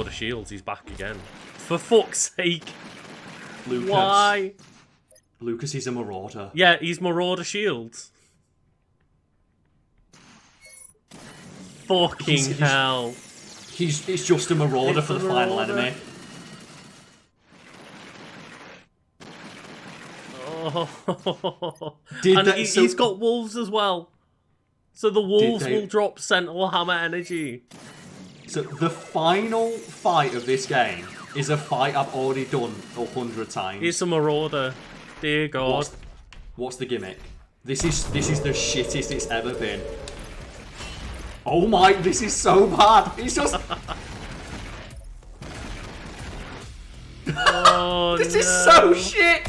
Marauder shields. He's back again. For fuck's sake. Lucas. Why? Lucas is a Marauder. Yeah, he's Marauder shields. Fucking hell. It's just a Marauder for the final enemy. Oh. He's got wolves as well. So the wolves will drop Sentinel Hammer energy. So the final fight of this game is a fight I've already done 100 times. It's a Marauder. Dear God. What's the gimmick? This is the shittest it's ever been. Oh my, this is so bad. It's just... Oh, this is so shit.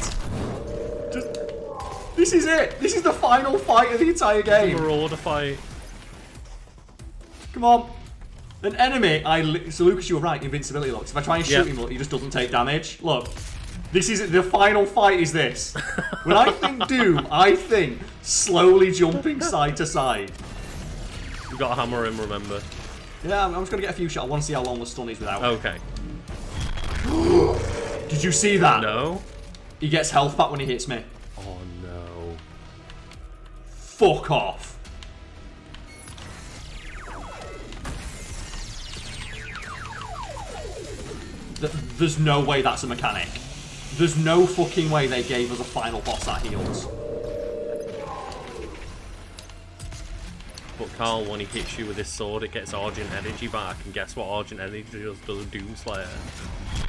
This is it. This is the final fight of the entire game. Marauder fight. Come on. An enemy, so Lucas, you were right, invincibility looks. If I try and shoot him, look, he just doesn't take damage. Look. This is the final fight is this. When I think Doom, I think slowly jumping side to side. You gotta hammer him, remember. Yeah, I'm just gonna get a few shots. I want to see how long the stun is without. Okay. Did you see that? No. He gets health back when he hits me. Oh no. Fuck off. There's no way that's a mechanic. There's no fucking way they gave us a final boss that heals. But Karl, when he hits you with his sword, it gets Argent energy back. And guess what Argent energy does to Doomslayer?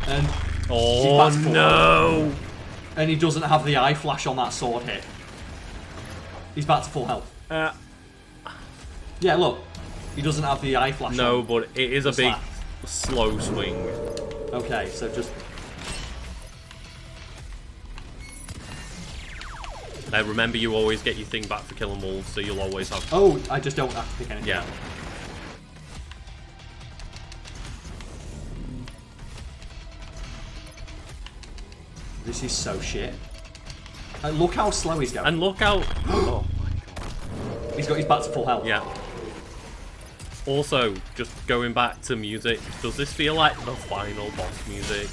And oh no! And he doesn't have the eye flash on that sword hit. He's back to full health. Yeah, look. He doesn't have the eye flash on. No, but it is a big slow swing. Okay, so just... Remember, you always get your thing back for killing wolves, so you'll always have... Oh, I just don't have to pick anything. Yeah. Out. This is so shit. Look how slow he's going. And look how... Oh my god. He's got his back to full health. Yeah. Also, just going back to music, does this feel like the final boss music?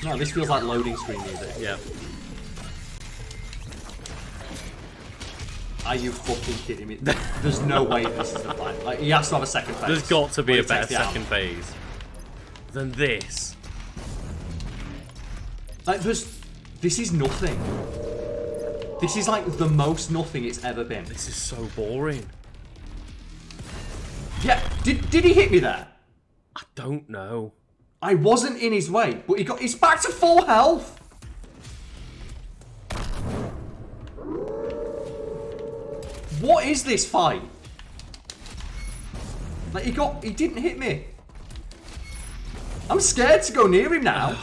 No, this feels like loading screen music. Yeah. Are you fucking kidding me? There's no way this is the final. Like, he has to have a second phase. There's got to be a better second phase than this. Like, this is nothing. This is like the most nothing it's ever been. This is so boring. Yeah, did he hit me there? I don't know. I wasn't in his way, but he's back to full health. What is this fight? Like he didn't hit me. I'm scared to go near him now.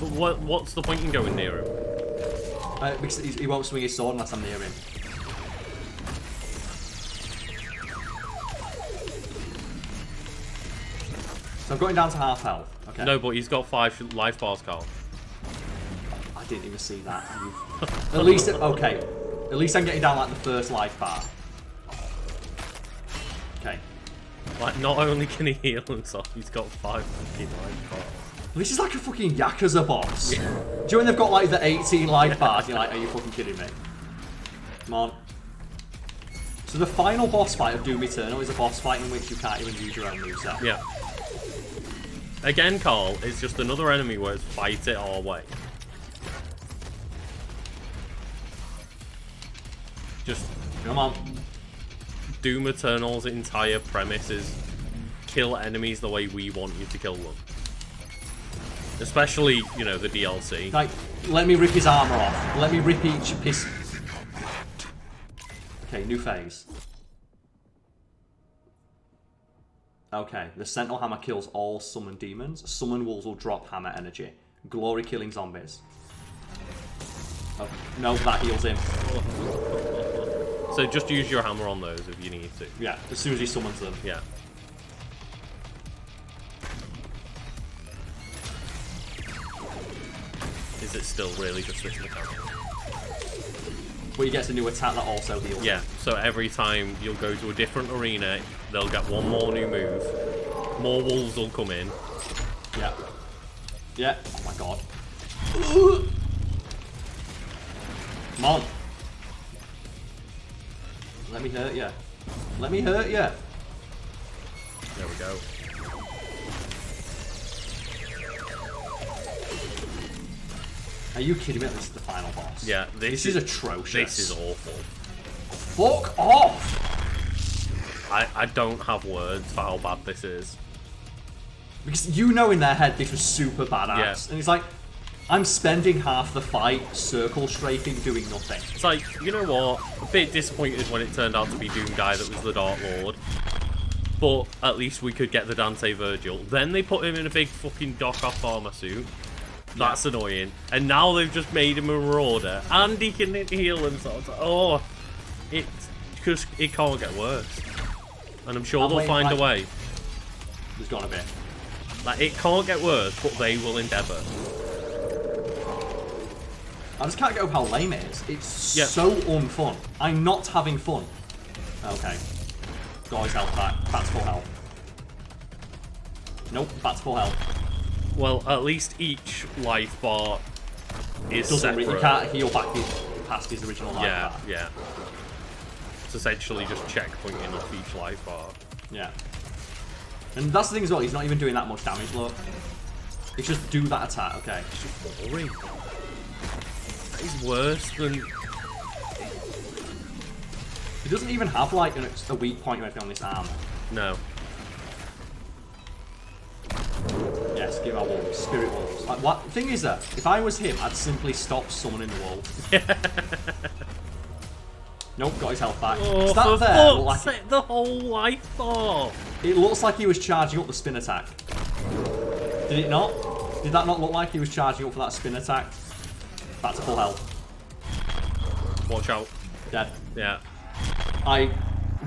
But what's the point in going near him? Because he won't swing his sword unless I'm near him. So I'm going down to half health. Okay. No, but he's got 5 life bars, Karl. I didn't even see that. At least, okay. At least I'm getting down like the first life bar. Okay. Like, not only can he heal himself, he's got 5 fucking life bars. This is like a fucking Yakuza boss. Yeah. Do you know when they've got like the 18 life bars? You're like, are you fucking kidding me? Come on. So the final boss fight of Doom Eternal is a boss fight in which you can't even use your own moveset. Yeah. Again, Karl, it's just another enemy where it's fight it our way. Just come on. Doom Eternal's entire premise is kill enemies the way we want you to kill them. Especially, you know, the DLC. Like, let me rip his armor off. Let me rip each piece. Okay, new phase. Okay, the Sentinel Hammer kills all summoned demons. Summoned wolves will drop hammer energy. Glory killing zombies. Oh, no, that heals him. So just use your hammer on those if you need to. Yeah, as soon as he summons them. Yeah. Is it still really just this mechanic? But he gets a new attack that also heals him. Yeah, so every time you'll go to a different arena, they'll get one more new move. More wolves will come in. Yeah. Yeah. Oh my god. Come on. Let me hurt you. Let me hurt you. There we go. Are you kidding me? This is the final boss. Yeah, this is atrocious. This is awful. Fuck off! I don't have words for how bad this is. Because you know in their head this was super badass. Yeah. And it's like, I'm spending half the fight circle strafing doing nothing. It's like, you know what? A bit disappointed when it turned out to be Doom Guy that was the Dark Lord. But at least we could get the Dante Virgil. Then they put him in a big fucking dock-off armor suit. That's annoying. And now they've just made him a Marauder. And he can heal himself. Oh, it can't get worse. And I'm sure they'll find a way. There's gotta be. Like, it can't get worse, but they will endeavour. I just can't get over how lame it is. It's so unfun. I'm not having fun. Okay. Got his health back. Back to full health. Nope, back to full health. Well, at least each life bar is separate. You can't heal back past his original life bar. Yeah. It's essentially just checkpointing off each life bar. Yeah. And that's the thing as well, he's not even doing that much damage, look. It's just do that attack, okay. It's just boring. That is worse than... He doesn't even have, like, a weak point or anything on this arm. No. Yes, give our wolves. Spirit wolves. Like, what? Thing is that, if I was him, I'd simply stop summoning the wolves. Nope, got his health back. Oh, that for there fuck's sake, the whole life bar. It looks like he was charging up the spin attack. Did it not? Did that not look like he was charging up for that spin attack? Back to full health. Watch out. Dead. Yeah.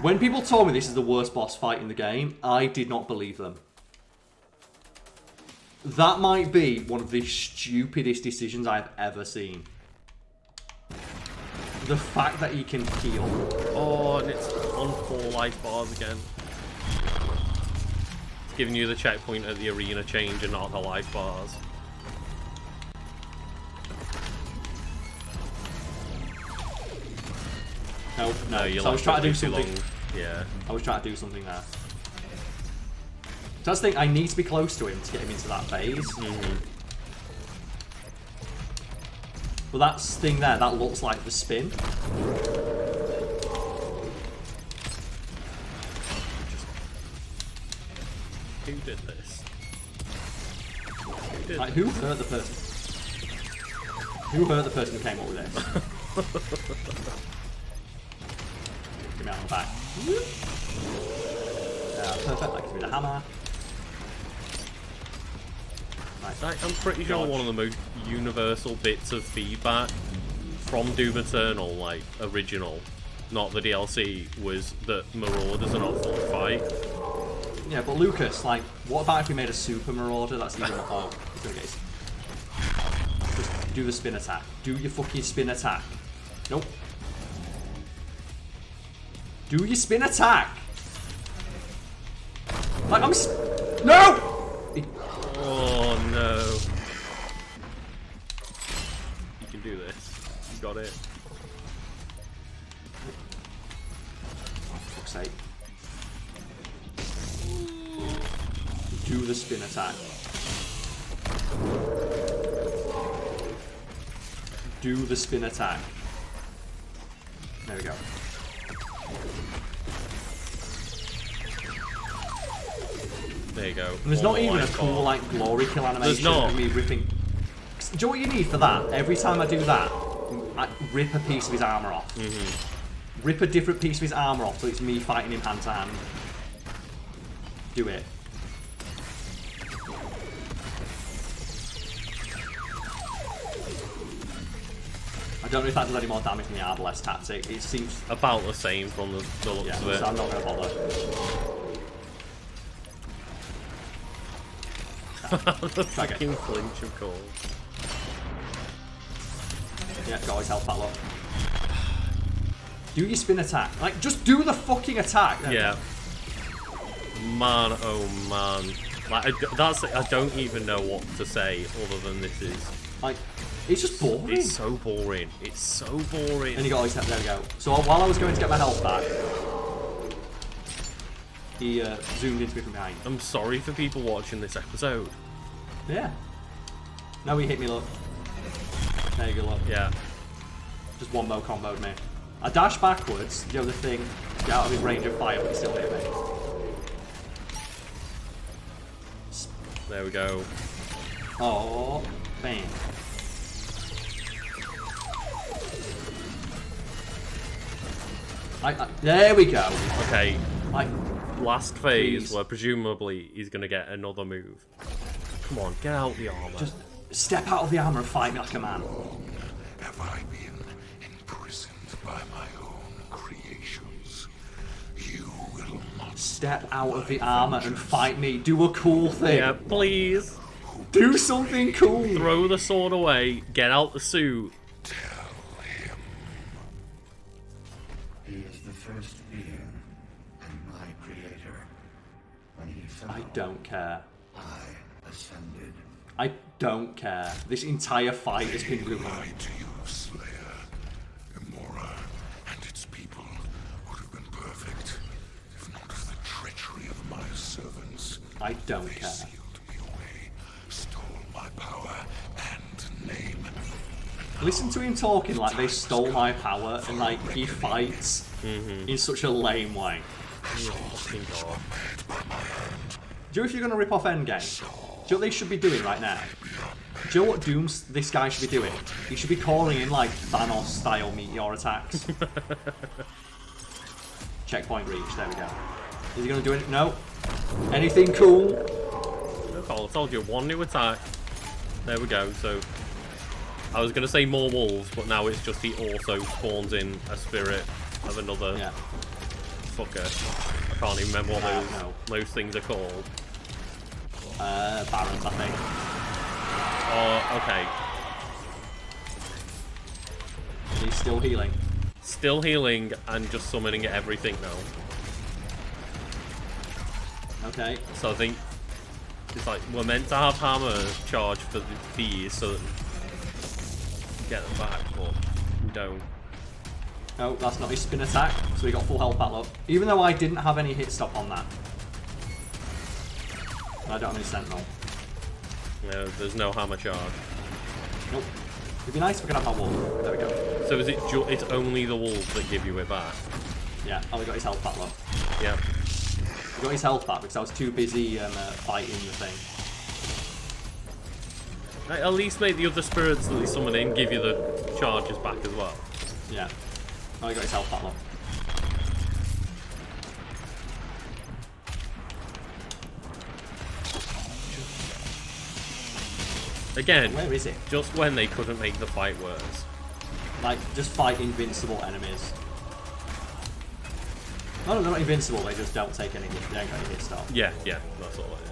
When people told me this is the worst boss fight in the game, I did not believe them. That might be one of the stupidest decisions I've ever seen. The fact that he can heal. Oh, and it's on 4 life bars again. It's giving you the checkpoint at the arena change and not the life bars. No, you're so I was trying to do something. Long. Yeah. I was trying to do something there. So that's the thing, I need to be close to him to get him into that phase. But that thing there, that looks like the spin. Who did this? Who hurt the person? Who hurt the person who came up with this? Give me out on the back. Perfect, that gives me the hammer. Right. I'm pretty sure one of the most universal bits of feedback from Doom Eternal, like original, not the DLC, was that Marauders are not fun to fight. Yeah, but Lucas, like, what about if we made a Super Marauder? That's even more. He's gonna get his... Just do the spin attack. Do your fucking spin attack. Nope. Do your spin attack. Like, No! Oh no. You can do this. You got it. Oh, for fuck's sake. Do the spin attack. Do the spin attack. There we go. There you go. And there's not even a cool, like, glory kill animation. There's not. Of me ripping. Do you know what you need for that? Every time I do that, I rip a piece of his armor off. Rip a different piece of his armor off so it's me fighting him hand to hand. Do it. I don't know if that does any more damage than the Arbalest tactic. It seems about the same from the looks of it. So I'm not going to bother. The fucking flinch, of course. Yeah, got his health back up. Do your spin attack. Like, just do the fucking attack. Yeah. Man, oh man. Like, I don't even know what to say other than this is... Like, it's just boring. It's so boring. It's so boring. And you got all his health. There we go. So while I was going to get my health back, he zoomed into me from behind. I'm sorry for people watching this episode. Yeah. No, he hit me, look. There you go, look. Yeah. Just one more comboed me. I dash backwards, the other thing, get out of his range of fire, but he still hit me. There we go. Oh, bam. There we go. Okay. Last phase Please. where presumably he's going to get another move. Come on, get out the armor. Just step out of the armor and fight me like a man. Have I been imprisoned by my own creations? You will not Step out of the armor and fight me. Do a cool thing. Yeah, please. Do something cool. Throw the sword away. Get out the suit. tell him. He is the first being and my creator. When he fell, I don't care. I ascended. I don't care. This entire fight has been ruined. Lie to you, Slayer. Imora and its people would have been perfect if not for the treachery of my servants. I don't They care. sealed me away, stole my power and name. Listen to him talking like they stole my power and like he fights in such a lame way. You fucking god. Do you know if you're going to rip off Endgame? Do you know what they should be doing right now? Do you know what Dooms this guy should be doing? He should be calling in like Thanos style meteor attacks. Checkpoint reach, there we go. Is he going to do it? No. Anything cool? Look, I told you, one new attack. There we go, so... I was going to say more wolves, but now it's just he also spawns in a spirit of another Yeah. fucker. I can't even remember what No. those things are called. Barons, I think. Oh, okay. He's still healing. Still healing and just summoning everything now. Okay. So I think it's like we're meant to have hammer charge for these so that we get them back, but we don't. No, that's not his spin attack, so he got full health back up. Even though I didn't have any hit stop on that. And I don't have any sentinel. No, there's no hammer charge. Nope. It'd be nice if we could have my wolf. There we go. So is it it's only the wolves that give you it back? Yeah, oh, we got his health back up. Yeah. We got his health back because I was too busy fighting the thing. At least make the other spirits that they summon in give you the charges back as well. Yeah. Oh, he got his health back up. Again, Where is it? just when they couldn't make the fight worse. Like, just fight invincible enemies. No, they're not invincible, they just don't take any hit. They ain't got any hit stop. Yeah, that's all it is.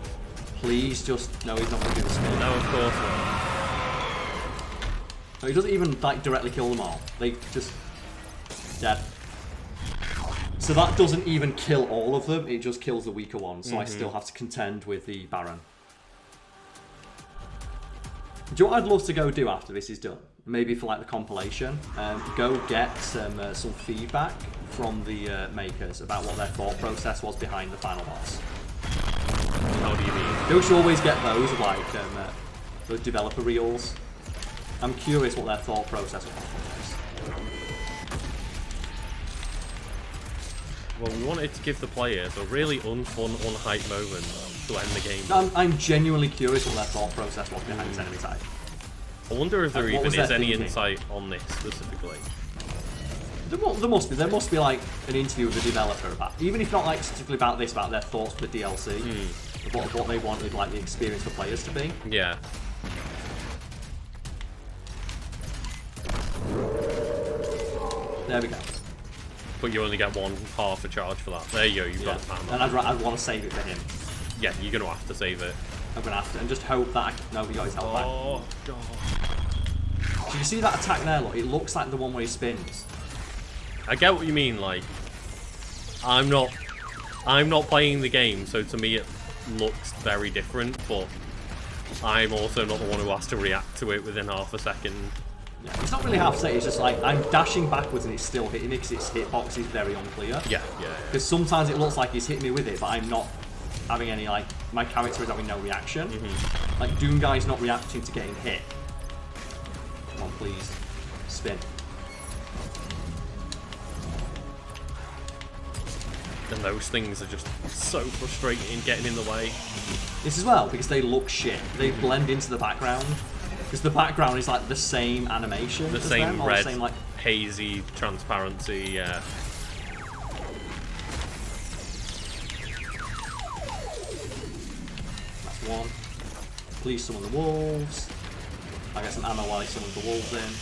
Please just... No, he's not going to do the spin. No, of course not. No, he doesn't even, like, directly kill them all. They just... Dead. So that doesn't even kill all of them, it just kills the weaker ones, so I still have to contend with the Baron. Do you know what I'd love to go do after this is done? Maybe for like the compilation, go get some feedback from the makers about what their thought process was behind the final boss. How do you mean? Don't you always get those like those developer reels? I'm curious what their thought process was. Well, we wanted to give the players a really unfun, unhyped moment to end the game. I'm genuinely curious what their thought process was behind this enemy type. I wonder if there What even was is their any thinking? insight on this specifically. There must be like an interview with the developer about, even if not like specifically about this, about their thoughts for the DLC, of what they wanted like the experience for players to be. Yeah. There we go. But you only get one half a charge for that. There you go, you've got a And hammer. I'd want to save it for him. Yeah, you're going to have to save it. I'm gonna have to, and just hope that nobody got his health back. Oh, God. Do you see that attack there? Look, it looks like the one where he spins. I get what you mean, like, I'm not I'm not playing the game, so to me it looks very different, but I'm also not the one who has to react to it within half a second. Yeah, it's not really half a second, it's just like I'm dashing backwards and it's still hitting me because its hitbox is very unclear. Yeah. Because sometimes it looks like he's hitting me with it, but I'm not having any, like, my character is having no reaction. Like, Doom Guy's not reacting to getting hit. Come on, please. Spin. And those things are just so frustrating getting in the way. This as well, because they look shit. They blend into the background. Because the background is like the same animation. The as same them, or red, the same, like, hazy transparency, yeah. that's one. Please summon the wolves. I get some ammo while I summon the wolves in.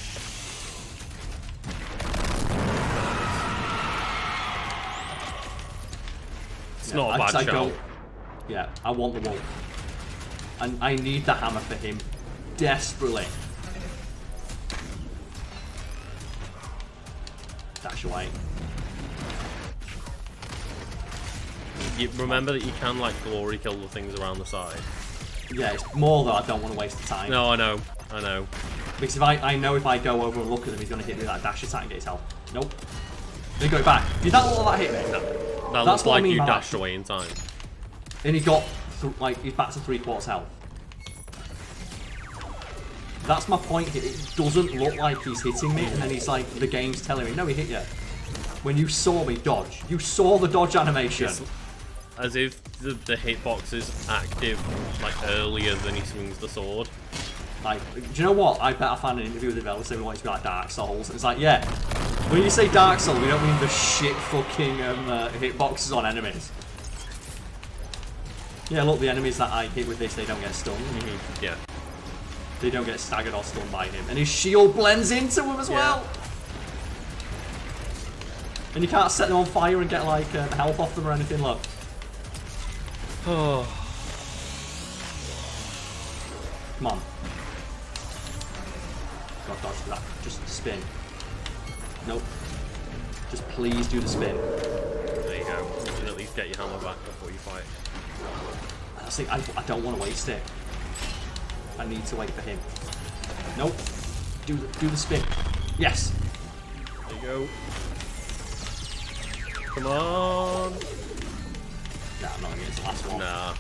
It's not a bad shout. Yeah, I want the wolf. And I need the hammer for him. Desperately. Dash away. You remember that you can, like, glory kill the things around the side. Yeah, it's more that I don't want to waste the time. No, I know. Because if I know if I go over and look at him, he's going to hit me with that dash attack and get his health. Nope. Then go back. Did that look like that hit me? That That's looks what I like mean you by dashed that. away in time. And he got, he's back to 3/4 health. That's my point. It doesn't look like he's hitting me, and then he's like, the game's telling me, no, he hit you. When you saw me dodge. You saw the dodge animation. It's as if the hitbox is active, like, earlier than he swings the sword. Like, do you know what? I bet I found an interview with the developer saying we want it to be like Dark Souls. And it's like, yeah, when you say Dark Souls, we don't mean the shit fucking hitboxes on enemies. Yeah, look, the enemies that I hit with this, they don't get stunned. Yeah. They don't get staggered or stunned by him. And his shield blends into him as well. And you can't set them on fire and get, like, health off them or anything, look. Oh. Come on. God, dodge that. Just spin. Nope. Just please do the spin. There you go. You can at least get your hammer back before you fight. I don't want to waste it. I need to wait for him. Nope. Do the spin. Yes. There you go. Come on. Nah, I'm not gonna get the last one. Nah.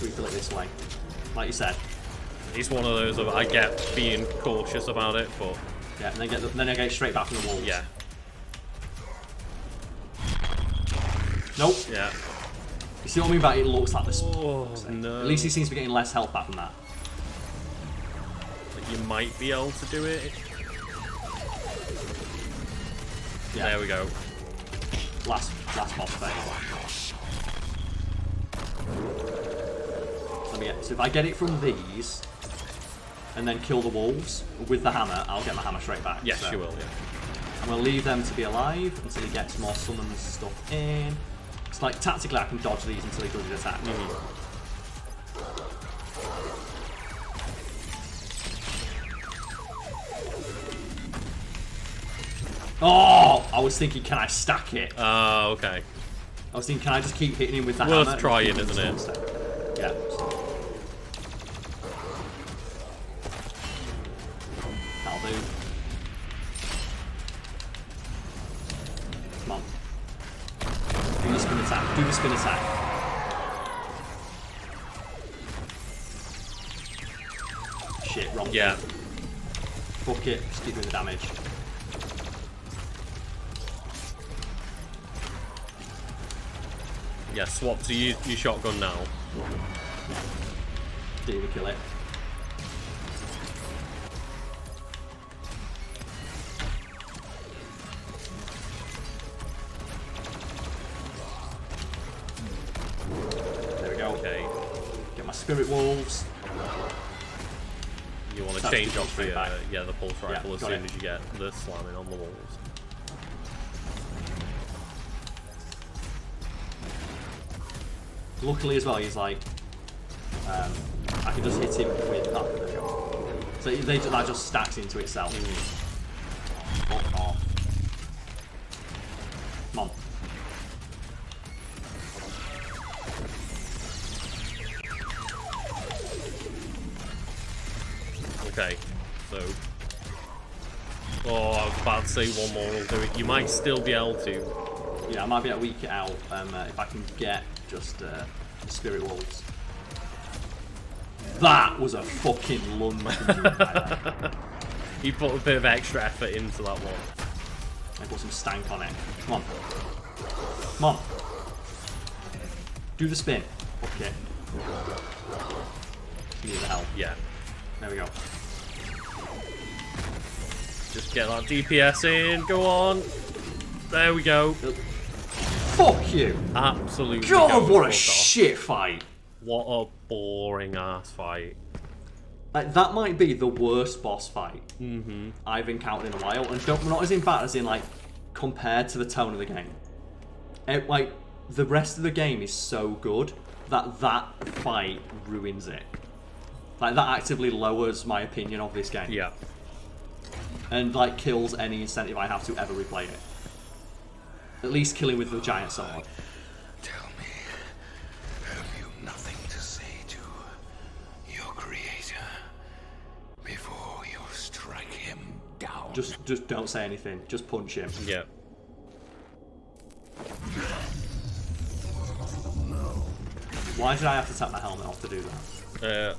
Refill it this way. Like you said. It's one of those of I get being cautious about it, but Yeah, and then I get straight back from the walls. yeah. Nope. Yeah. You see what I mean about it looks like this? Oh, no. At least he seems to be getting less health back from that. You might be able to do it. Yeah. There we go. Last boss phase. Let me get. So if I get it from these, and then kill the wolves with the hammer, I'll get my hammer straight back. Yes, so you will. Yeah. I'm gonna leave them to be alive until he gets more summons stuff in. It's like tactically I can dodge these until he does his attack. Oh! I was thinking, can I stack it? Oh, okay. I was thinking, can I just keep hitting him with the hammer? Worth trying, isn't it? Yeah. That'll do. Come on. Do the spin attack. Do the spin attack. Shit, wrong. Yeah. Fuck it. Just keep doing the damage. Yeah, swap to your shotgun now. Didn't even kill it. There we go. Okay. Get my spirit wolves. You want to That's change the off pulse the back. yeah, the pulse rifle as got soon it. as you get the slamming on the walls. Luckily as well, he's like, I can just hit him with that. There we go. So that just stacks into itself. Fuck off. Okay, so... Oh, I was about to say one more will do it. You might still be able to. Yeah, I might be able to weak it out if I can get just Spirit Wolves. That was a fucking lunge. You put a bit of extra effort into that one. I put some stank on it. Come on. Come on. Do the spin. Okay. Need the help. Yeah. There we go. Just get that DPS in. Go on. There we go. Fuck you. Absolutely. God, what a shit fight. What a boring ass fight. Like, that might be the worst boss fight I've encountered in a while, and not as in bad as in like compared to the tone of the game. Like the rest of the game is so good that that fight ruins it. Like that actively lowers my opinion of this game. Yeah. And like kills any incentive I have to ever replay it. At least killing with the giant sword. Tell me, have you nothing to say to your creator before you strike him down? Just don't say anything. Just punch him. Yeah. Why did I have to take my helmet off to do that?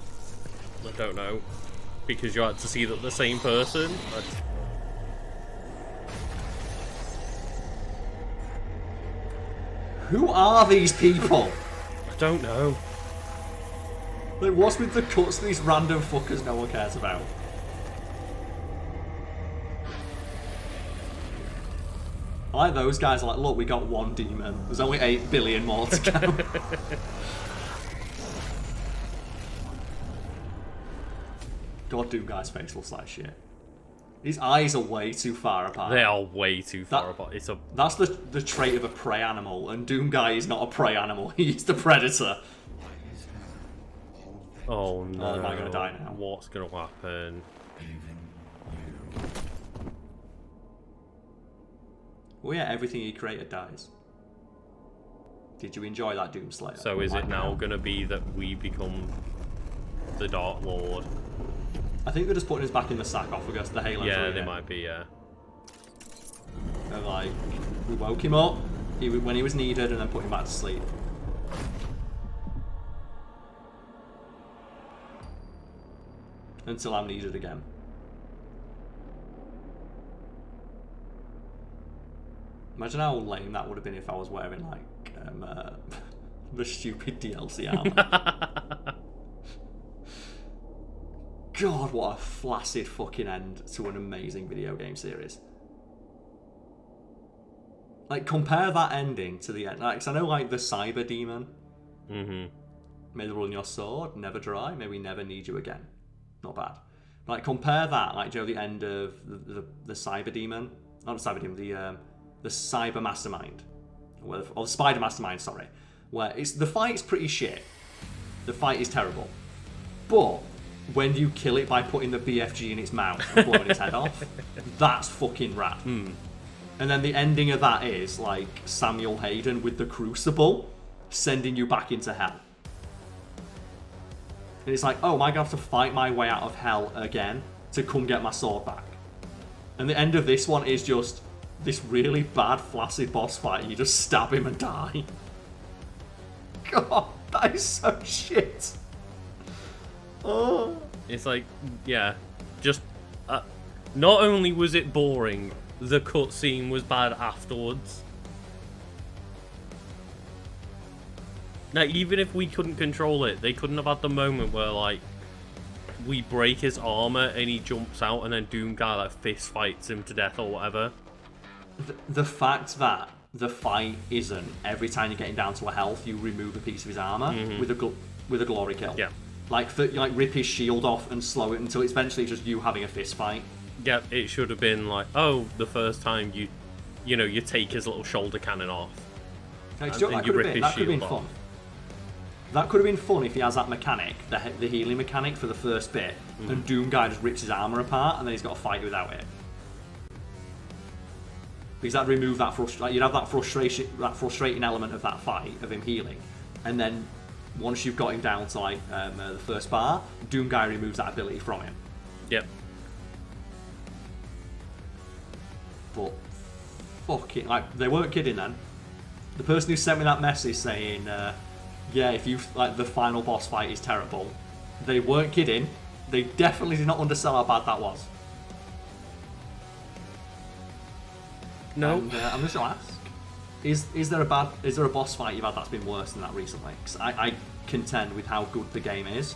I don't know. Because you had to see that the same person. Who are these people? I don't know. Like, what's with the cuts to these random fuckers no one cares about? I like those guys are like, look, we got one demon. There's only 8 billion more to go. God, Doom Guy's face looks like shit. His eyes are way too far apart. They are way too far apart. That's the trait of a prey animal, and Doom Guy is not a prey animal. He's the predator. Oh no. Oh, am I gonna die now? What's gonna happen? Well, yeah, everything he created dies. Did you enjoy that Doom Slayer? So is it now gonna be that we become the Dark Lord? I think they're just putting us back in the sarcophagus, the Halo. Yeah, they might be, yeah. They're like, we woke him up when he was needed and then put him back to sleep. Until I'm needed again. Imagine how lame that would have been if I was wearing, like, the stupid DLC armor. God, what a flaccid fucking end to an amazing video game series. Like, compare that ending to the end. Like, 'cause I know, like, the Cyber Demon. May the rule in your sword, never dry, may we never need you again. Not bad. Like, compare that, like, the end of the Cyber Demon. Not the Cyber Demon, the Cyber Mastermind. Or the Spider Mastermind, sorry. Where the fight's pretty shit. The fight is terrible. But when you kill it by putting the BFG in its mouth and blowing its head off, that's fucking rad. And then the ending of that is, like, Samuel Hayden with the Crucible sending you back into hell. And it's like, oh, am I going to have to fight my way out of hell again to come get my sword back? And the end of this one is just this really bad, flaccid boss fight. You just stab him and die. God, that is so shit. Oh. It's like, yeah, just not only was it boring, the cutscene was bad afterwards. Now, even if we couldn't control it, they couldn't have had the moment where, like, we break his armor and he jumps out and then Doom Guy, like, fist fights him to death or whatever. The fact that the fight isn't every time you're getting down to a health, you remove a piece of his armor with a glory kill. Yeah. Like, rip his shield off and slow it until it's eventually just you having a fist fight. Yeah, it should have been like, oh, the first time you take his little shoulder cannon off. Like, that could have been fun. That could have been fun if he has that mechanic, the healing mechanic for the first bit, and Doom Guy just rips his armor apart and then he's got to fight without it. Because that'd remove that you'd have that frustrating element of that fight, of him healing, and then once you've got him down to, like, the first bar, Doom Guy removes that ability from him. Yep. But fucking, like, they weren't kidding then. The person who sent me that message saying, yeah, if you like the final boss fight is terrible, they weren't kidding. They definitely did not understand how bad that was. No. And, I'm just gonna ask: is there a boss fight you've had that's been worse than that recently? Because I contend with how good the game is,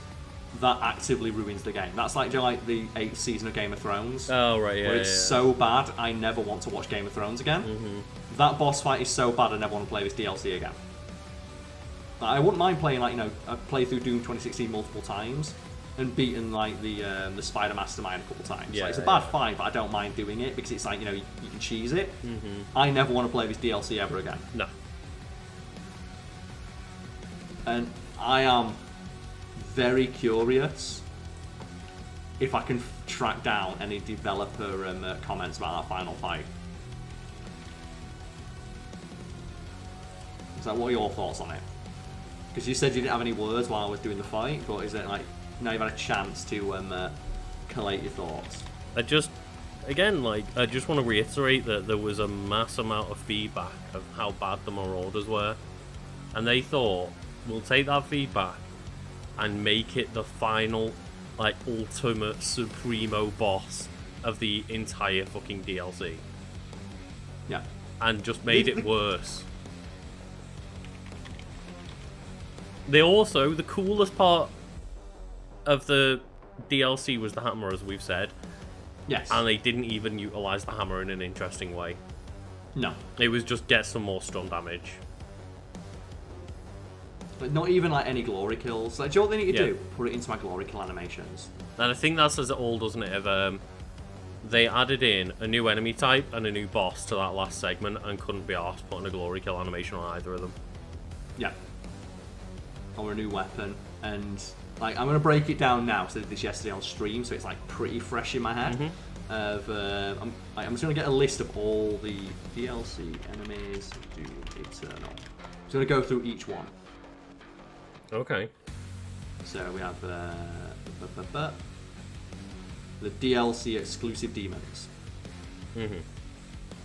that actively ruins the game. That's like, do you know, like the 8th season of Game of Thrones? Oh right, yeah. Where it's so bad, I never want to watch Game of Thrones again. That boss fight is so bad, I never want to play this DLC again. I wouldn't mind playing, like, you know, I played through Doom 2016 multiple times and beaten like the Spider Mastermind a couple times. Yeah, like, it's a bad fight, but I don't mind doing it because it's like, you know, you can cheese it. I never want to play this DLC ever again. No. And I am very curious if I can track down any developer comments about that final fight. So what are your thoughts on it? Because you said you didn't have any words while I was doing the fight, but is it like, now you've had a chance to collate your thoughts? I just want to reiterate that there was a mass amount of feedback of how bad the Marauders were, and they thought, we'll take that feedback and make it the final, like, ultimate supremo boss of the entire fucking DLC. Yeah. And just made it worse. They also, the coolest part of the DLC was the hammer, as we've said. Yes. And they didn't even utilize the hammer in an interesting way. No. It was just get some more stun damage. But not even like any glory kills. Like, do you know what they need to Yeah. do? Put it into my glory kill animations. And I think that says it all, doesn't it? Of, they added in a new enemy type and a new boss to that last segment and couldn't be arsed putting a glory kill animation on either of them. Yeah. Or a new weapon. And like, I'm going to break it down now. So I did this yesterday on stream, so it's like pretty fresh in my head. Of I'm just going to get a list of all the DLC enemies Doom Eternal. I'm just going to go through each one. Okay. So we have the DLC exclusive demons.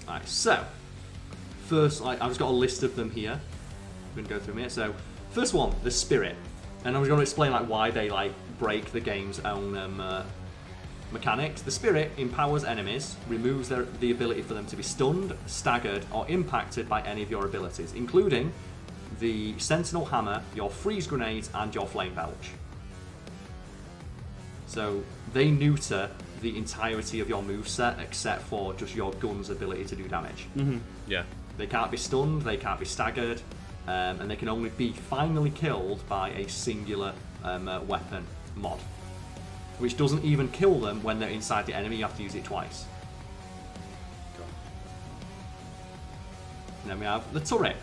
Alright, so first, I've just got a list of them here. We're gonna go through them here. So first one, the Spirit, and I was going to explain like why they like break the game's own mechanics. The Spirit empowers enemies, removes the ability for them to be stunned, staggered, or impacted by any of your abilities, including the Sentinel Hammer, your Freeze Grenades, and your Flame Belch. So they neuter the entirety of your moveset except for just your gun's ability to do damage. Yeah. They can't be stunned, they can't be staggered, and they can only be finally killed by a singular weapon mod, which doesn't even kill them when they're inside the enemy. You have to use it twice. And then we have the Turret.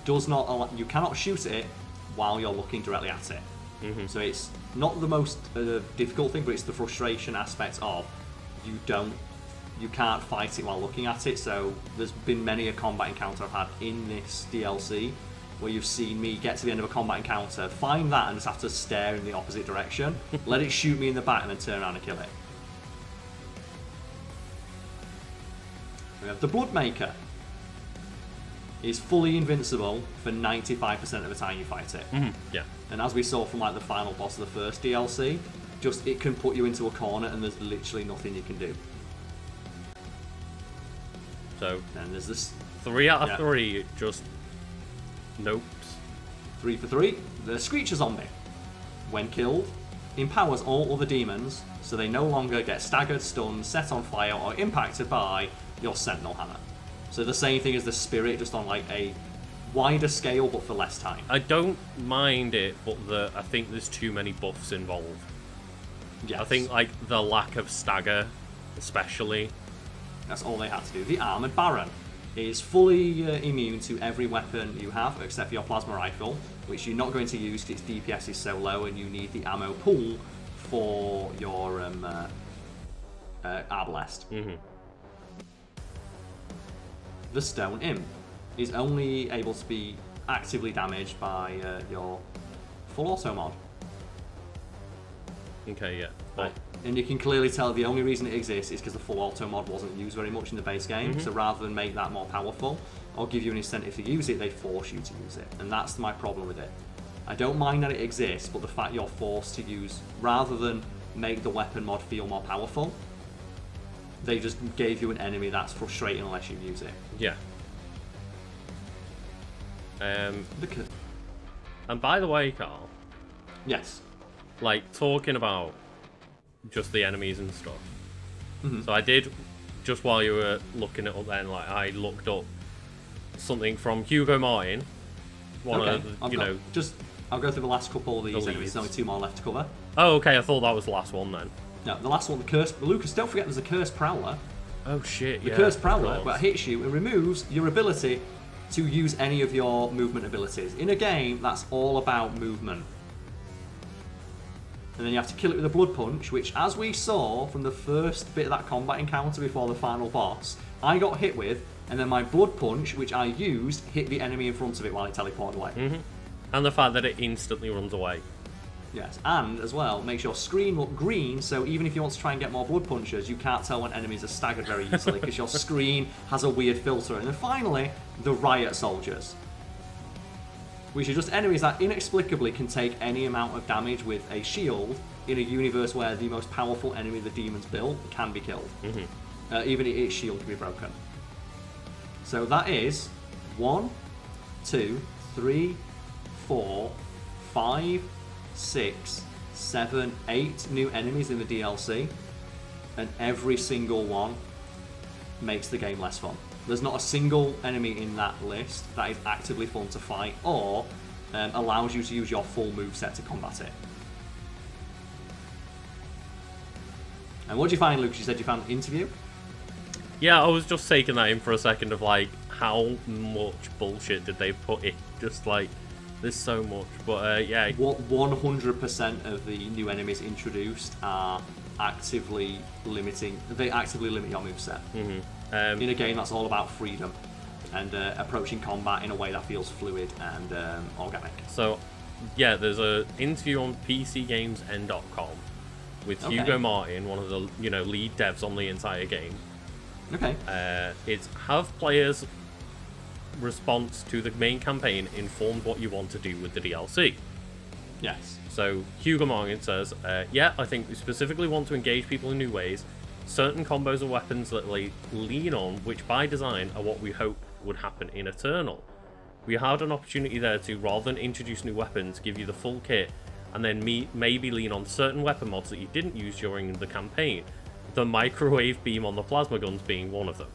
Does not allow, you cannot shoot it while you're looking directly at it. So it's not the most difficult thing, but it's the frustration aspect of you can't fight it while looking at it. So there's been many a combat encounter I've had in this DLC where you've seen me get to the end of a combat encounter, find that and just have to stare in the opposite direction, let it shoot me in the back and then turn around and kill it. We have the Bloodmaker. Is fully invincible for 95% of the time you fight it. Yeah. And as we saw from like the final boss of the first DLC, just it can put you into a corner and there's literally nothing you can do. So And there's this 3 out of 3 just nopes. 3 for 3. The Screech Zombie, when killed, empowers all other demons so they no longer get staggered, stunned, set on fire, or impacted by your Sentinel Hammer. So the same thing as the Spirit, just on like a wider scale, but for less time. I don't mind it, but I think there's too many buffs involved. Yes. I think like the lack of stagger, especially. That's all they had to do. The Armored Baron is fully immune to every weapon you have, except for your plasma rifle, which you're not going to use because its DPS is so low, and you need the ammo pool for your Arbalest. The Stone Imp is only able to be actively damaged by your full auto mod. Okay, yeah. Right. And you can clearly tell the only reason it exists is because the full auto mod wasn't used very much in the base game. So rather than make that more powerful or give you an incentive to use it, they force you to use it. And that's my problem with it. I don't mind that it exists, but the fact you're forced to use, rather than make the weapon mod feel more powerful, they just gave you an enemy that's frustrating unless you use it. Yeah. Because... And by the way, Karl, Yes. like, talking about just the enemies and stuff. So I did, just while you were looking it up then, like, I looked up something from Hugo Martin. One of the, I'll go through the last couple of these leads. enemies. There's only 2 more left to cover. Oh, okay, I thought that was the last one then. No, the last one, the Cursed... Lucas, don't forget there's a Cursed Prowler. Oh, shit, The yeah. Cursed Prowler, that hits you and removes your ability to use any of your movement abilities. In a game, that's all about movement. And then you have to kill it with a Blood Punch, which, as we saw from the first bit of that combat encounter before the final boss, I got hit with, and then my Blood Punch, which I used, hit the enemy in front of it while it teleported away. And the fact that it instantly runs away. Yes, and as well, makes your screen look green, so even if you want to try and get more Blood Punches, you can't tell when enemies are staggered very easily, because your screen has a weird filter. And then finally, the Riot Soldiers, which are just enemies that inexplicably can take any amount of damage with a shield in a universe where the most powerful enemy the demons built can be killed. Even its shield can be broken. So that is 1, 2, 3, 4, 5, 6, 7, 8 new enemies in the DLC, and every single one makes the game less fun. There's not a single enemy in that list that is actively fun to fight or allows you to use your full moveset to combat it. And what did you find, Lucas? You said you found an interview? Yeah, I was just taking that in for a second of, like, how much bullshit did they put in? Just, like, there's so much. But, yeah. What 100% of the new enemies introduced are actively limiting... They actively limit your moveset. In a game that's all about freedom and approaching combat in a way that feels fluid and organic. So, yeah, there's an interview on PCGamesN.com with Hugo Martin, one of the lead devs on the entire game. Okay. It's have players' response to the main campaign informed what you want to do with the DLC. Yes. So Hugo Martin says, yeah, I think we specifically want to engage people in new ways. Certain combos of weapons that lean on, which by design are what we hope would happen in Eternal. We had an opportunity there to, rather than introduce new weapons, give you the full kit, and then maybe lean on certain weapon mods that you didn't use during the campaign. The microwave beam on the plasma guns being one of them.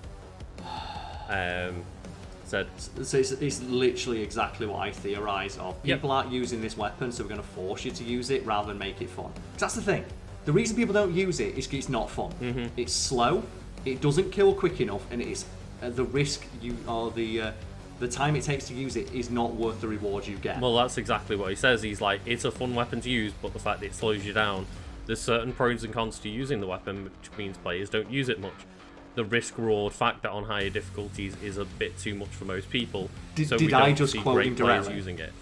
So it's literally exactly what I theorise of. People aren't using this weapon, so we're going to force you to use it rather than make it fun. Because that's the thing. The reason people don't use it is because it's not fun. It's slow, it doesn't kill quick enough, and it's the risk the time it takes to use it is not worth the reward you get. Well, that's exactly what he says. He's like, it's a fun weapon to use, but the fact that it slows you down. There's certain pros and cons to using the weapon, which means players don't use it much. The risk-reward factor on higher difficulties is a bit too much for most people. Did I just quote him directly? Using it.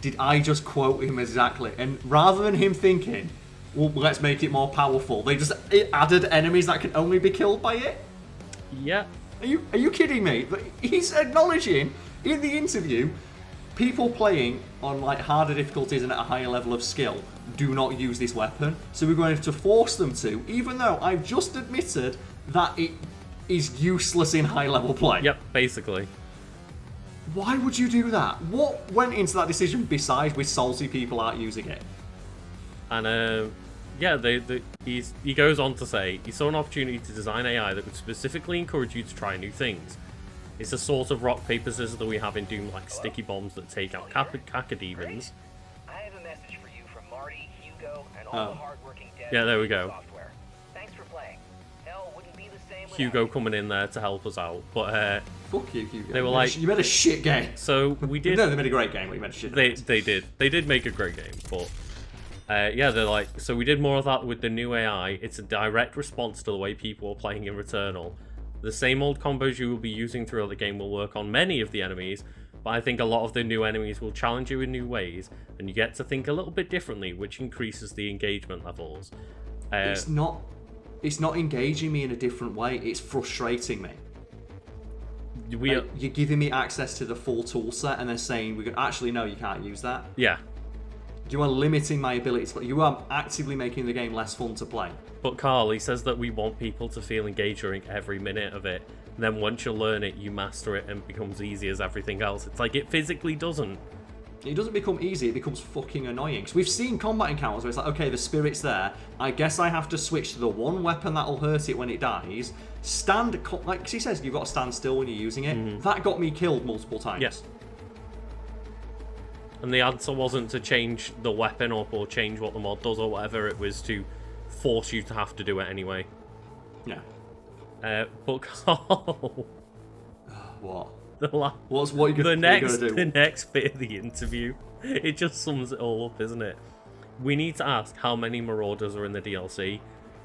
Did I just quote him exactly? And rather than him thinking, well, let's make it more powerful, they just added enemies that can only be killed by it? Yeah. Are you kidding me? He's acknowledging in the interview people playing on harder difficulties and at a higher level of skill do not use this weapon, so we're going to force them to, even though I've just admitted that it is useless in high level play. Yep, basically. Why would you do that? What went into that decision besides with salty people aren't using it? And yeah, he goes on to say he saw an opportunity to design AI that would specifically encourage you to try new things. It's a sort of rock paper scissors that we have in Doom, like sticky bombs that take out cacodemons. I have a message for you from Marty, Hugo, and all the hardworking devs. Yeah, there we go. Software. Thanks for playing. Hell wouldn't be the same without Hugo you. coming in there to help us out, but fuck you, Hugo. They were like, you made a shit game. So we did. No, they made a great game, but you made a shit game. They did make a great game, but yeah, they're like, so we did more of that with the new AI. It's a direct response to the way people are playing in Returnal. The same old combos you will be using throughout the game will work on many of the enemies, But I think a lot of the new enemies will challenge you in new ways, and you get to think a little bit differently, which increases the engagement levels. It's not engaging me in a different way. It's frustrating me. You're giving me access to the full tool set and then saying, "We could actually no, you can't use that." Yeah. You are limiting my ability to play. You are actively making the game less fun to play. But Karl, he says that we want people to feel engaged during every minute of it. And then once you learn it, you master it and it becomes easy as everything else. It's like it physically doesn't. It doesn't become easy, it becomes fucking annoying. Because we've seen combat encounters where it's like, okay, the spirit's there. I guess I have to switch to the one weapon that'll hurt it when it dies. Like he says, you've got to stand still when you're using it. That got me killed multiple times. Yes. And the answer wasn't to change the weapon up or change what the mod does or whatever. It was to force you to have to do it anyway. Yeah. But Karl... What? What are you gonna do? The next bit of the interview, it just sums it all up, isn't it? We need to ask how many Marauders are in the DLC.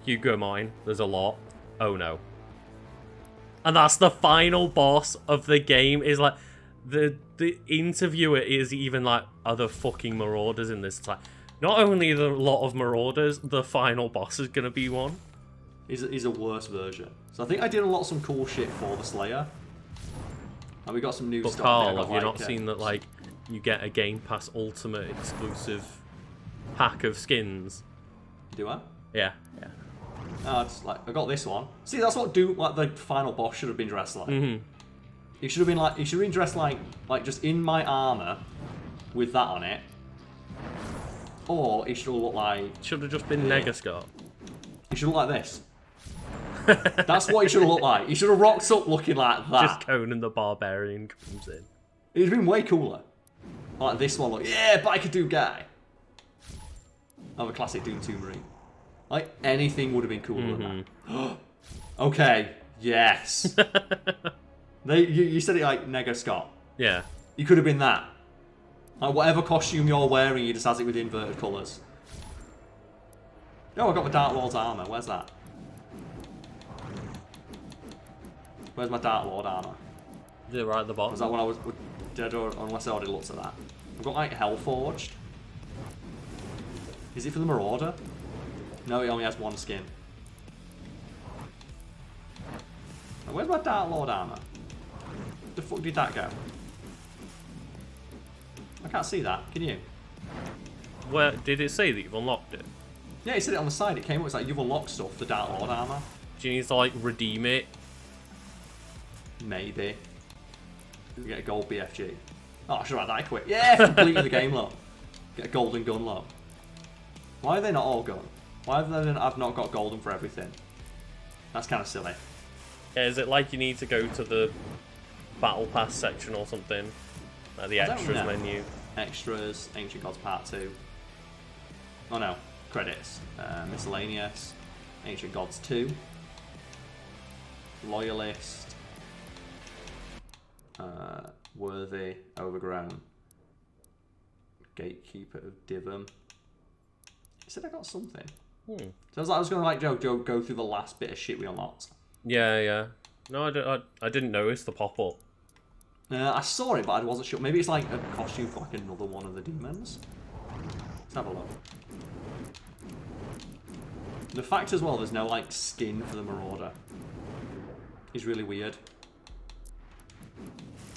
Hugo mine, there's a lot. Oh no. And that's the final boss of the game. Is like the interviewer is even like, are there fucking Marauders in this? It's like, not only are there a lot of Marauders, the final boss is gonna be one. He's a worse version. So I think I did a lot of some cool shit for the Slayer. And we got some new stuff. But Karl, have you not seen that, like, you get a Game Pass Ultimate exclusive pack of skins? Do I? Yeah. Oh, it's like, I got this one. See, that's what the final boss should have been dressed like. He should have been like, dressed like just in my armor with that on it. Or he should have looked like... Should have just been Negascott. He should look like this. That's what he should have looked like. He should have rocked up looking like that. Just Conan the Barbarian comes in. It'd been way cooler. Like this one, look, yeah, Biker Doom guy. I'm a classic Doom 2 Marine. Like, anything would have been cooler than that. Okay, yes. You said it like Nego Scott. Yeah. You could have been that. Like, whatever costume you're wearing, he just has it with inverted colours. Oh, I got the Dark Lord's armour. Where's that? Where's my Dark Lord armour? Is it right at the bottom? Was that when I was dead, or unless I already looked at that? I've got like Hellforged. Is it for the Marauder? No, it only has one skin. Now, where's my Dark Lord armour? Where the fuck did that go? I can't see that. Can you? Where did it say that you've unlocked it? Yeah, it said it on the side. It came up. It's like you've unlocked stuff. The Dark Lord armour. Do you need to like redeem it? Maybe. We get a gold BFG. Oh, I should have had that quick. Yeah, completing the game, look. Get a golden gun, look. Why are they not all gone? Why have I've not got golden for everything? That's kind of silly. Yeah, is it like you need to go to the Battle Pass section or something? Like the extras menu? Extras, Ancient Gods Part 2. Oh no, credits. Miscellaneous, Ancient Gods 2. Loyalist. Worthy, Overgrown, Gatekeeper of Divham. He said I got something. So I was going to like go through the last bit of shit we unlocked. Yeah. No, I didn't notice the pop up. I saw it, but I wasn't sure. Maybe it's like a costume for like another one of the demons. Let's have a look. The fact as well, there's no like skin for the Marauder. Is really weird.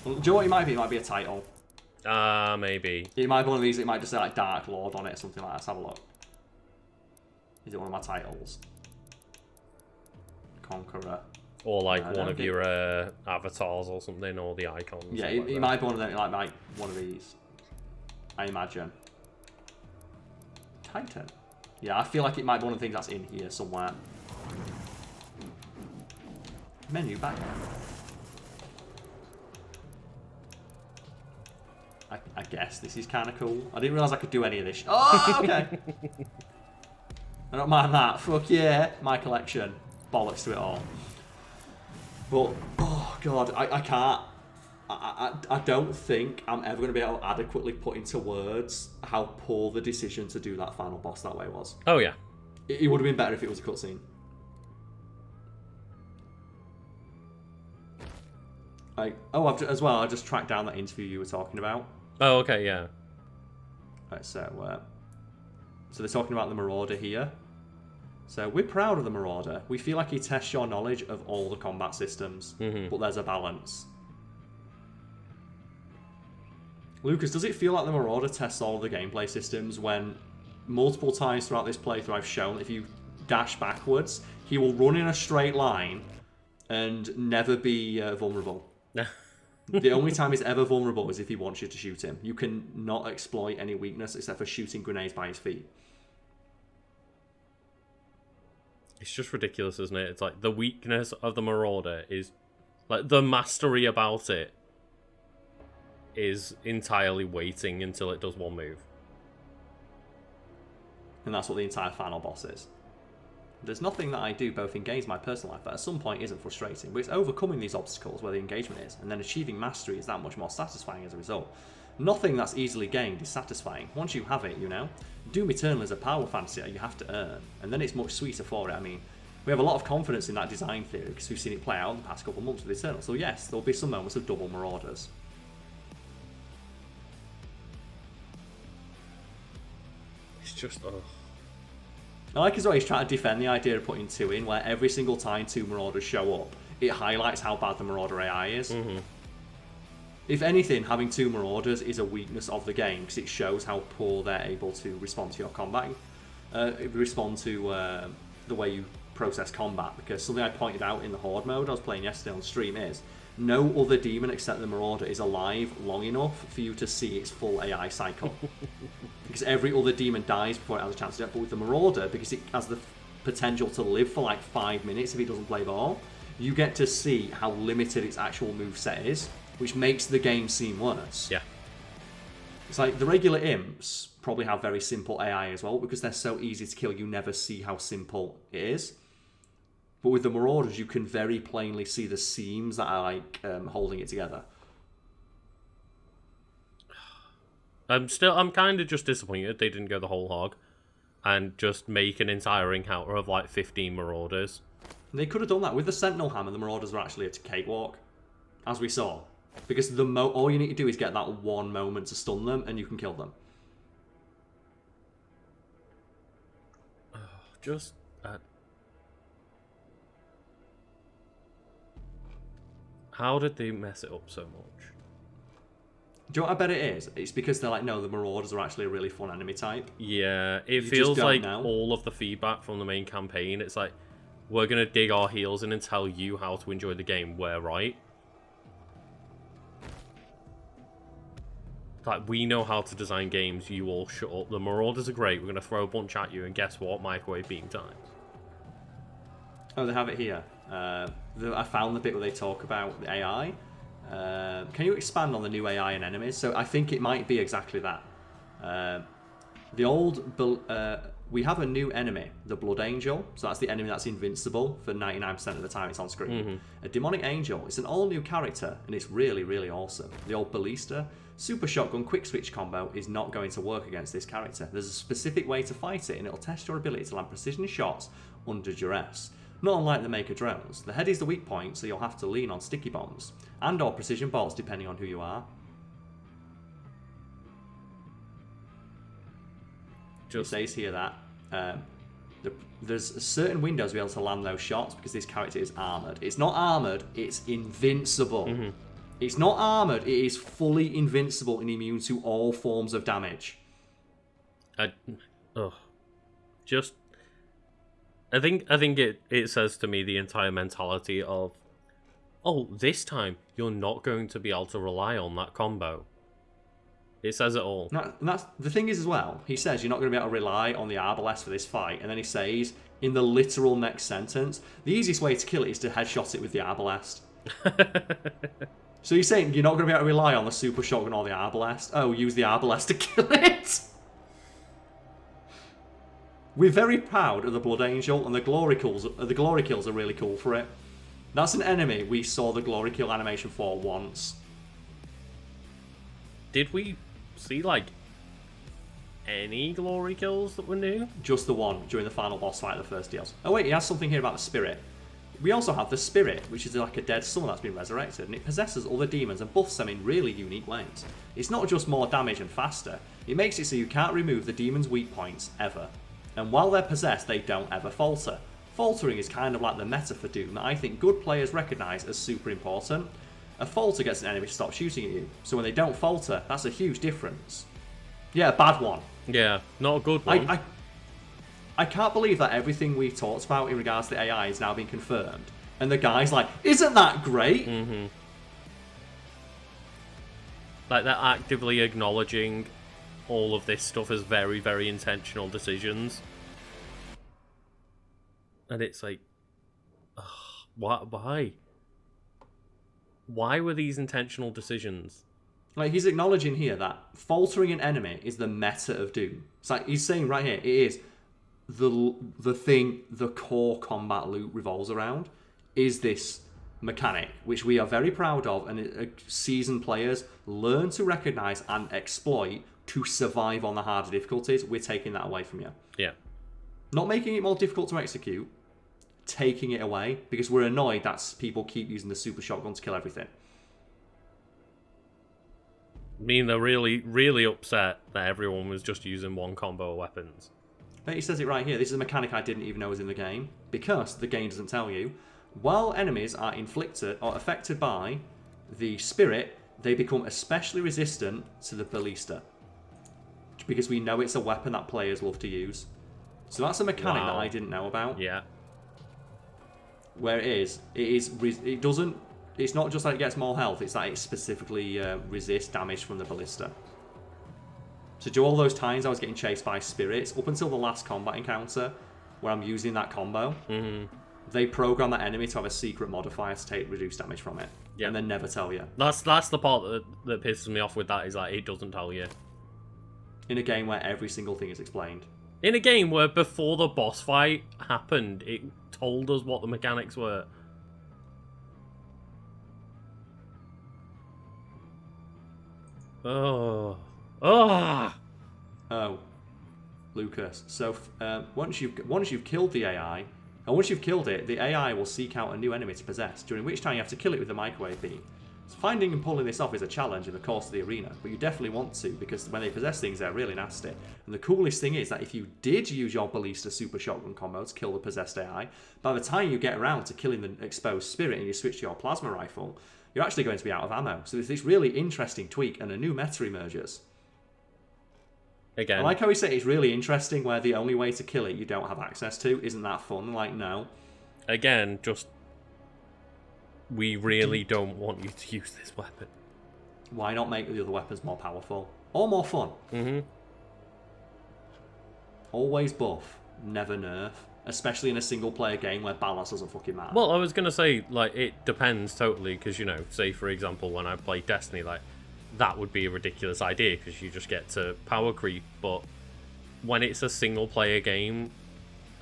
Well, do you know what it might be? It might be a title. Maybe. It might be one of these, it might just say like Dark Lord on it or something like that. Let's have a look. Is it one of my titles? Conqueror. Or like one of your avatars or something, or the icons. Yeah, it might be one of them, like one of these. I imagine. Titan. Yeah, I feel like it might be one of the things that's in here somewhere. Menu back. I guess this is kind of cool. I didn't realise I could do any of this. Oh, okay. I don't mind that. Fuck yeah. My collection. Bollocks to it all. But, oh god, I can't. I don't think I'm ever going to be able to adequately put into words how poor the decision to do that final boss that way was. Oh yeah. It would have been better if it was a cutscene. As well, I just tracked down that interview you were talking about. Oh, okay, yeah. Right, so they're talking about the Marauder here. So we're proud of the Marauder. We feel like he tests your knowledge of all the combat systems, but there's a balance. Lucas, does it feel like the Marauder tests all of the gameplay systems when multiple times throughout this playthrough I've shown that if you dash backwards, he will run in a straight line and never be vulnerable? The only time he's ever vulnerable is if he wants you to shoot him. You can not exploit any weakness except for shooting grenades by his feet. It's just ridiculous, isn't it? It's like the weakness of the Marauder is... like, the mastery about it is entirely waiting until it does one move. And that's what the entire final boss is. There's nothing that I do, both in games and my personal life, that at some point isn't frustrating, but it's overcoming these obstacles where the engagement is, and then achieving mastery is that much more satisfying as a result. Nothing that's easily gained is satisfying. Once you have it, you know. Doom Eternal is a power fantasy that you have to earn, and then it's much sweeter for it. I mean, we have a lot of confidence in that design theory because we've seen it play out in the past couple of months with Eternal. So yes, there'll be some moments of double Marauders. It's just... oh. I like as well he's trying to defend the idea of putting 2 in, where every single time 2 Marauders show up, it highlights how bad the Marauder AI is. If anything, having 2 Marauders is a weakness of the game, because it shows how poor they're able to respond to your combat, respond to the way you process combat. Because something I pointed out in the Horde mode I was playing yesterday on stream is, no other demon except the Marauder is alive long enough for you to see its full AI cycle. Because every other demon dies before it has a chance to do it. But with the Marauder, because it has the potential to live for like 5 minutes if it doesn't play ball, you get to see how limited its actual moveset is, which makes the game seem worse. Yeah. It's like the regular imps probably have very simple AI as well, because they're so easy to kill, you never see how simple it is. But with the Marauders, you can very plainly see the seams that are like holding it together. I'm kind of just disappointed they didn't go the whole hog and just make an entire encounter of like 15 Marauders. They could have done that with the Sentinel Hammer. The Marauders were actually a cakewalk, as we saw, because all you need to do is get that one moment to stun them, and you can kill them. Just. How did they mess it up so much? Do you know what I bet it is? It's because they're like, no, the Marauders are actually a really fun enemy type. Yeah, it feels like all of the feedback from the main campaign, it's like, we're going to dig our heels in and tell you how to enjoy the game. We're right. Like, we know how to design games, you all shut up. The Marauders are great, we're going to throw a bunch at you, and guess what? Microwave beam times. Oh, they have it here. I found the bit where they talk about the AI. Can you expand on the new AI and enemies? So I think it might be exactly that. We have a new enemy, the Blood Angel. So that's the enemy that's invincible for 99% of the time it's on screen. A Demonic Angel. It's an all-new character, and it's really, really awesome. The old Ballista Super Shotgun Quick Switch combo is not going to work against this character. There's a specific way to fight it, and it'll test your ability to land precision shots under duress. Not unlike the Maker drones. The head is the weak point, so you'll have to lean on sticky bombs and or precision bolts depending on who you are. It says here that there's certain windows to be able to land those shots because this character is armoured. It's not armoured, it's invincible. It's not armoured, it is fully invincible and immune to all forms of damage. I think it says to me the entire mentality of, oh, this time you're not going to be able to rely on that combo. It says it all. That's the thing is as well, he says you're not going to be able to rely on the Arbalest for this fight, and then he says, in the literal next sentence, the easiest way to kill it is to headshot it with the Arbalest. So you're saying you're not going to be able to rely on the Super Shotgun or the Arbalest? Oh, use the Arbalest to kill it? We're very proud of the Blood Angel, and the glory kills are really cool for it. That's an enemy we saw the glory kill animation for once. Did we see, like, any glory kills that were new? Just the one during the final boss fight of the first DLC. Oh wait, he has something here about the spirit. We also have the Spirit, which is like a dead soul that's been resurrected, and it possesses other demons and buffs them in really unique ways. It's not just more damage and faster, it makes it so you can't remove the demon's weak points ever. And while they're possessed, they don't ever falter. Faltering is kind of like the meta for Doom that I think good players recognise as super important. A falter gets an enemy to stop shooting at you, so when they don't falter, that's a huge difference. Yeah, a bad one. Yeah, not a good one. I can't believe that everything we've talked about in regards to the AI is now being confirmed. And the guy's like, isn't that great? Mm-hmm. Like, they're actively acknowledging all of this stuff as very, very intentional decisions. And it's like, ugh, why? Why were these intentional decisions? Like, he's acknowledging here that faltering an enemy is the meta of Doom. It's like, he's saying right here, it is the thing the core combat loop revolves around, is this mechanic, which we are very proud of, and seasoned players learn to recognise and exploit to survive on the harder difficulties. We're taking that away from you. Yeah. Not making it more difficult to execute, taking it away, because we're annoyed that people keep using the super shotgun to kill everything. I mean, they're really, really upset that everyone was just using one combo of weapons. But he says it right here. This is a mechanic I didn't even know was in the game, because the game doesn't tell you. While enemies are inflicted or affected by the Spirit, they become especially resistant to the Ballista, because we know it's a weapon that players love to use. So that's a mechanic that I didn't know about. Yeah. Where it's not just that it gets more health, it's that it specifically resists damage from the Ballista. So do all those times I was getting chased by spirits, up until the last combat encounter, where I'm using that combo, they program that enemy to have a secret modifier to take reduced damage from it. And then never tell you. That's the part that pisses me off with that, is like, it doesn't tell you. In a game where every single thing is explained. In a game where before the boss fight happened, it told us what the mechanics were. Oh, Lucas. So once you've killed the AI, and once you've killed it, the AI will seek out a new enemy to possess, during which time you have to kill it with a microwave beam. So finding and pulling this off is a challenge in the course of the arena, but you definitely want to, because when they possess things, they're really nasty. And the coolest thing is that if you did use your Ballista Super Shotgun combo to kill the possessed AI, by the time you get around to killing the exposed spirit and you switch to your plasma rifle, you're actually going to be out of ammo. So there's this really interesting tweak and a new meta emerges. Again. I like how he said it's really interesting where the only way to kill it you don't have access to. Isn't that fun? Like, no. Again, just... we really don't want you to use this weapon. Why not make the other weapons more powerful? Or more fun? Always buff, never nerf. Especially in a single-player game where balance doesn't fucking matter. Well, I was going to say, like, it depends totally, because, you know, say, for example, when I play Destiny, like, that would be a ridiculous idea, because you just get to power creep, but when it's a single-player game,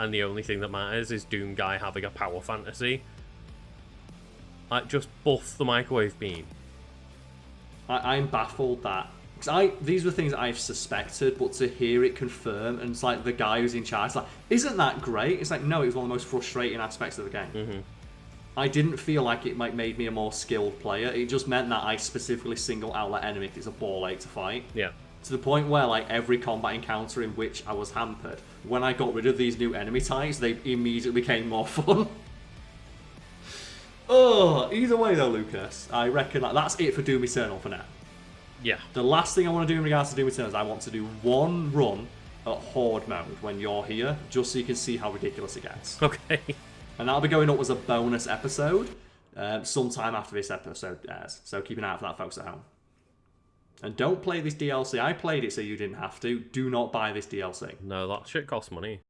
and the only thing that matters is Doom Guy having a power fantasy, like, just buff the microwave beam. I'm baffled that... because these were things I've suspected, but to hear it confirmed, and it's like the guy who's in charge, it's like, isn't that great? It's like, no, it was one of the most frustrating aspects of the game. I didn't feel like it made me a more skilled player. It just meant that I specifically single out that enemy because it's a ball ache to fight. Yeah. To the point where, like, every combat encounter in which I was hampered, when I got rid of these new enemy types, they immediately became more fun. Either way though, Lucas, I reckon that's it for Doom Eternal for now. Yeah. The last thing I want to do in regards to Doom Eternal is I want to do one run at Horde mode when you're here, just so you can see how ridiculous it gets. Okay. And that'll be going up as a bonus episode sometime after this episode airs. So keep an eye out for that, folks at home. And don't play this DLC. I played it so you didn't have to. Do not buy this DLC. No, that shit costs money.